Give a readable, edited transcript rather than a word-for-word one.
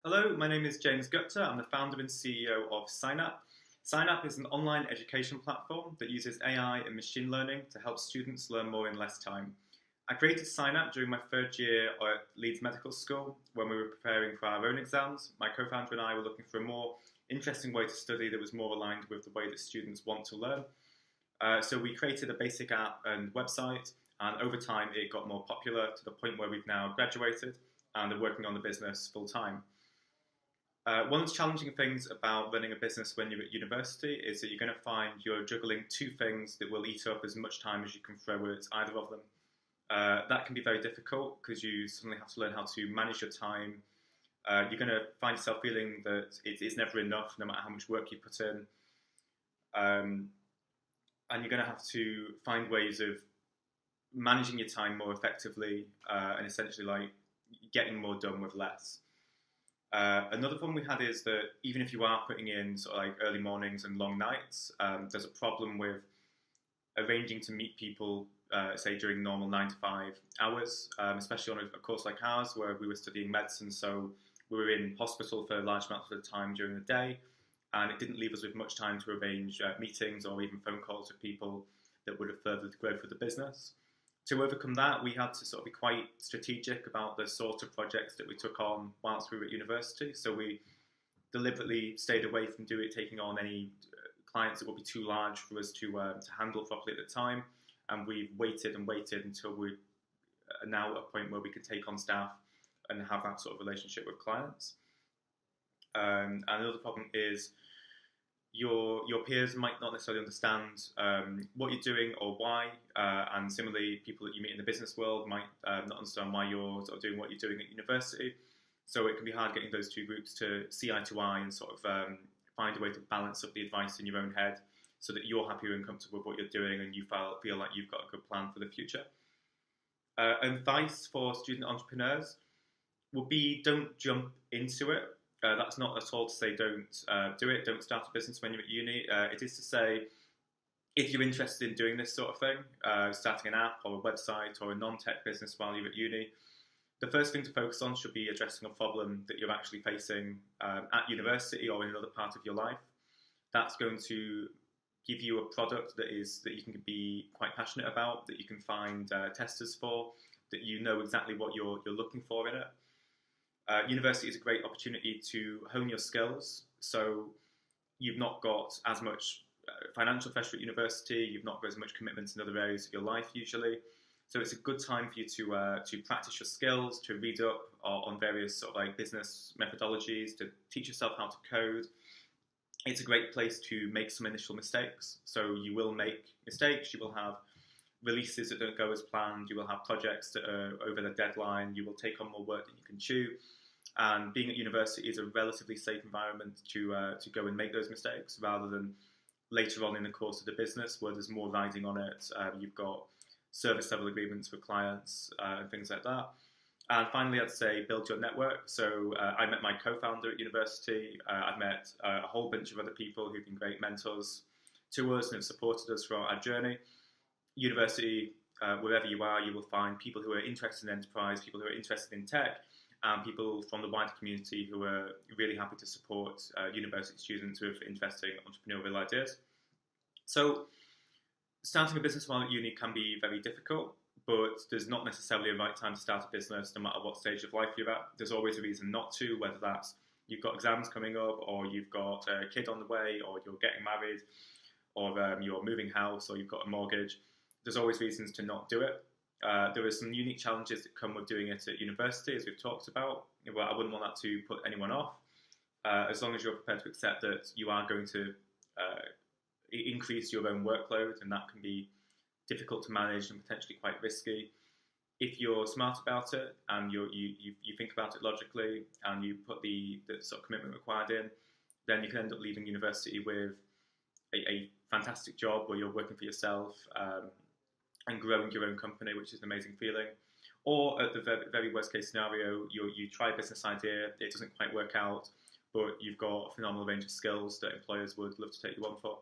Hello, my name is James Gupta. I'm the founder and CEO of Synap. Synap is an online education platform that uses AI and machine learning to help students learn more in less time. I created Synap during my third year at Leeds Medical School when we were preparing for our own exams. My co-founder and I were looking for a more interesting way to study that was more aligned with the way that students want to learn. So we created a basic app and website, and over time it got more popular to the point where we've now graduated and are working on the business full time. One of the challenging things about running a business when you're at university is that you're going to find you're juggling two things that will eat up as much time as you can throw at either of them. That can be very difficult because you suddenly have to learn how to manage your time. You're going to find yourself feeling that it is never enough no matter how much work you put in. And you're going to have to find ways of managing your time more effectively and essentially like getting more done with less. Another problem we had is that even if you are putting in sort of like early mornings and long nights, there's a problem with arranging to meet people, say during normal 9 to 5 hours, especially on a course like ours where we were studying medicine, so we were in hospital for large amounts of the time during the day, and it didn't leave us with much time to arrange meetings or even phone calls with people that would have furthered the growth of the business. To overcome that, we had to sort of be quite strategic about the sort of projects that we took on whilst we were at university. So we deliberately stayed away from taking on any clients that would be too large for us to handle properly at the time. And we've waited and waited until we are now at a point where we can take on staff and have that sort of relationship with clients. And another problem is your peers might not necessarily understand what you're doing or why, and similarly, people that you meet in the business world might not understand why you're sort of doing what you're doing at university. So it can be hard getting those two groups to see eye to eye and sort of find a way to balance up the advice in your own head so that you're happy and comfortable with what you're doing and you feel like you've got a good plan for the future. Advice for student entrepreneurs would be don't jump into it. That's not at all to say don't do it, don't start a business when you're at uni. It is to say, if you're interested in doing this sort of thing, starting an app or a website or a non-tech business while you're at uni, the first thing to focus on should be addressing a problem that you're actually facing at university or in another part of your life. That's going to give you a product that you can be quite passionate about, that you can find testers for, that you know exactly what you're looking for in it. University is a great opportunity to hone your skills. So you've not got as much financial pressure at university, you've not got as much commitment in other areas of your life usually. So it's a good time for you to practice your skills, to read up on various sort of like business methodologies, to teach yourself how to code. It's a great place to make some initial mistakes. So you will make mistakes, you will have releases that don't go as planned, you will have projects that are over the deadline, you will take on more work that you can chew. And being at university is a relatively safe environment to go and make those mistakes rather than later on in the course of the business where there's more riding on it. You've got service level agreements with clients and things like that. And finally, I'd say build your network. So I met my co-founder at university. I've met a whole bunch of other people who've been great mentors to us and have supported us throughout our journey. University, wherever you are, you will find people who are interested in enterprise, people who are interested in tech, and people from the wider community who are really happy to support university students with interesting entrepreneurial ideas. So starting a business while at uni can be very difficult, but there's not necessarily a right time to start a business no matter what stage of life you're at. There's always a reason not to, whether that's you've got exams coming up, or you've got a kid on the way, or you're getting married, or you're moving house, or you've got a mortgage. There's always reasons to not do it. There are some unique challenges that come with doing it at university, as we've talked about. Well, I wouldn't want that to put anyone off, as long as you're prepared to accept that you are going to increase your own workload, and that can be difficult to manage and potentially quite risky. If you're smart about it and you think about it logically and you put the sort of commitment required in, then you can end up leaving university with a fantastic job where you're working for yourself and growing your own company, which is an amazing feeling. Or at the very worst case scenario, you try a business idea, it doesn't quite work out, but you've got a phenomenal range of skills that employers would love to take you on for.